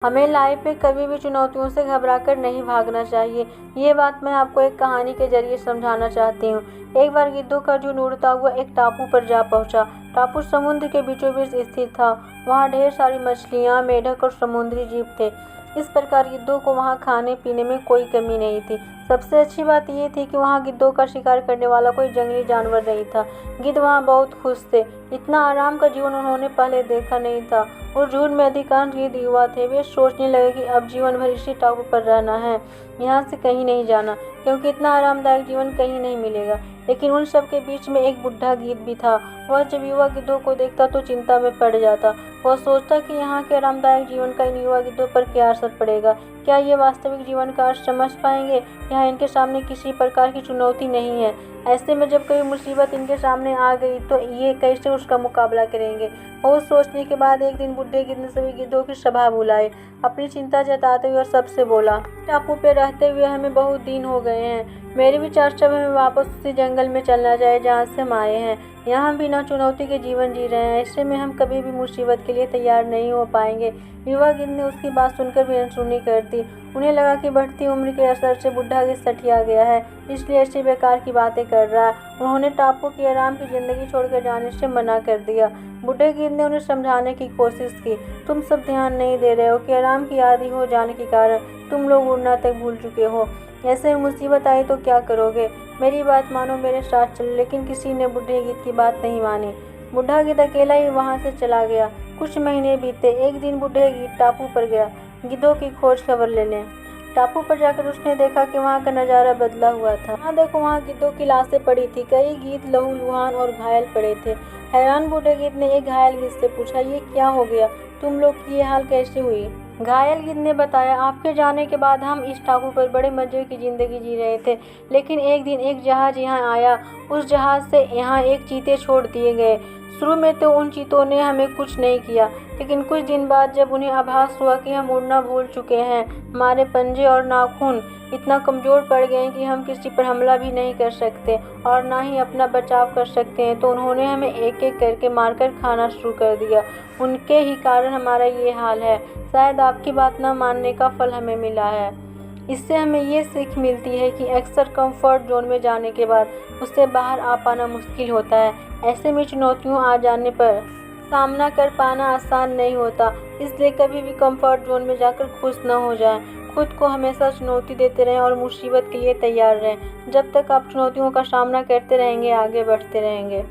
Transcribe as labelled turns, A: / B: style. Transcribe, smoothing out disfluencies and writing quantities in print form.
A: हमें लाइफ में कभी भी चुनौतियों से घबराकर नहीं भागना चाहिए। ये बात मैं आपको एक कहानी के जरिए समझाना चाहती हूँ। एक बार गिद्धों का झुंड उड़ता हुआ एक टापू पर जा पहुंचा। टापू समुद्र के बीचों बीच स्थित था। वहाँ ढेर सारी मछलियाँ, मेढक और समुद्री जीव थे। इस प्रकार गिद्धों को वहाँ खाने पीने में कोई कमी नहीं थी। सबसे अच्छी बात यह थी कि वहाँ गिद्धों का शिकार करने वाला कोई जंगली जानवर नहीं था। गिद्ध वहाँ बहुत खुश थे। इतना आराम का जीवन उन्होंने पहले देखा नहीं था। उस झुंड में अधिकांश गिद्ध युवा थे। वे सोचने लगे कि अब जीवन भर इसी टापू पर रहना है, यहाँ से कहीं नहीं जाना, क्योंकि इतना आरामदायक जीवन कहीं नहीं मिलेगा। लेकिन उन सब के बीच में एक बुढ़ा गिद्ध भी था। वह जब युवा गिद्धों को देखता तो चिंता में पड़ जाता। वह सोचता कि यहाँ के आरामदायक जीवन का इन युवा गिद्धों पर क्या असर पड़ेगा। क्या ये वास्तविक जीवन का अर्थ समझ पाएंगे? यहाँ इनके सामने किसी प्रकार की चुनौती नहीं है। ऐसे में जब कोई मुसीबत इनके सामने आ गई तो ये कैसे उसका मुकाबला करेंगे? बहुत सोचने के बाद एक दिन बुढ़े गिद्ध ने सभी गिद्धों की सभा बुलाई। अपनी चिंता जताते हुए सबसे बोला, टापू पे रहते हुए हमें बहुत दिन हो गए हैं। मेरे विचार से हमें वापस उसी जंगल में चलना चाहिए जहाँ से हम आए हैं। यहाँ हम बिना चुनौती के जीवन जी रहे हैं। ऐसे में हम कभी भी मुसीबत के लिए तैयार नहीं हो पाएंगे। युवा गिद्ध ने उसकी बात सुनकर भी अनसुनी कर दी। उन्हें लगा कि बढ़ती उम्र के असर से बुढ़ा गिद्ध सठिया गया है, इसलिए ऐसी बेकार की बातें कर रहा है। उन्होंने टापू की आराम की जिंदगी छोड़कर जाने से मना कर दिया। बुढ़े गिद्ध ने उन्हें समझाने की कोशिश की। तुम सब ध्यान नहीं दे रहे हो कि आराम की आदी हो जाने के कारण तुम लोग उड़ना तक भूल चुके हो। ऐसे में मुसीबत आई तो क्या करोगे? मेरी बात मानो, मेरे साथ चलो। लेकिन किसी ने बुढ़े गिद्ध की बात नहीं मानी। बुढ़ा गिद्ध अकेला ही वहाँ से चला गया। कुछ महीने बीते। एक दिन बुढ़े गिद्ध टापू पर गया गिद्धों की खोज खबर लेने। टापू पर जाकर उसने देखा कि वहाँ का नज़ारा बदला हुआ था। हाँ देखो, वहाँ गिद्धों की लाशें पड़ी थी। कई गिद्ध लहूलुहान और घायल पड़े थे। हैरान बुढ़े गिद्ध ने एक घायल गिद्ध से पूछा, ये क्या हो गया? तुम लोग की ये हाल कैसे हुई? घायल गिद्ध ने बताया, आपके जाने के बाद हम इस टापू पर बड़े मजे की जिंदगी जी रहे थे। लेकिन एक दिन एक जहाज यहाँ आया। उस जहाज से यहाँ एक चीते छोड़ दिए गए। शुरू में तो उन चीतों ने हमें कुछ नहीं किया, लेकिन कुछ दिन बाद जब उन्हें आभास हुआ कि हम उड़ना भूल चुके हैं, हमारे पंजे और नाखून इतना कमज़ोर पड़ गए हैं कि हम किसी पर हमला भी नहीं कर सकते और ना ही अपना बचाव कर सकते हैं, तो उन्होंने हमें एक एक करके मारकर खाना शुरू कर दिया। उनके ही कारण हमारा ये हाल है। शायद आपकी बात न मानने का फल हमें मिला है। इससे हमें ये सीख मिलती है कि अक्सर कंफर्ट जोन में जाने के बाद उससे बाहर आ पाना मुश्किल होता है। ऐसे में चुनौतियों आ जाने पर सामना कर पाना आसान नहीं होता। इसलिए कभी भी कंफर्ट जोन में जाकर खुश न हो जाएं। खुद को हमेशा चुनौती देते रहें और मुसीबत के लिए तैयार रहें। जब तक आप चुनौतियों का सामना करते रहेंगे, आगे बढ़ते रहेंगे।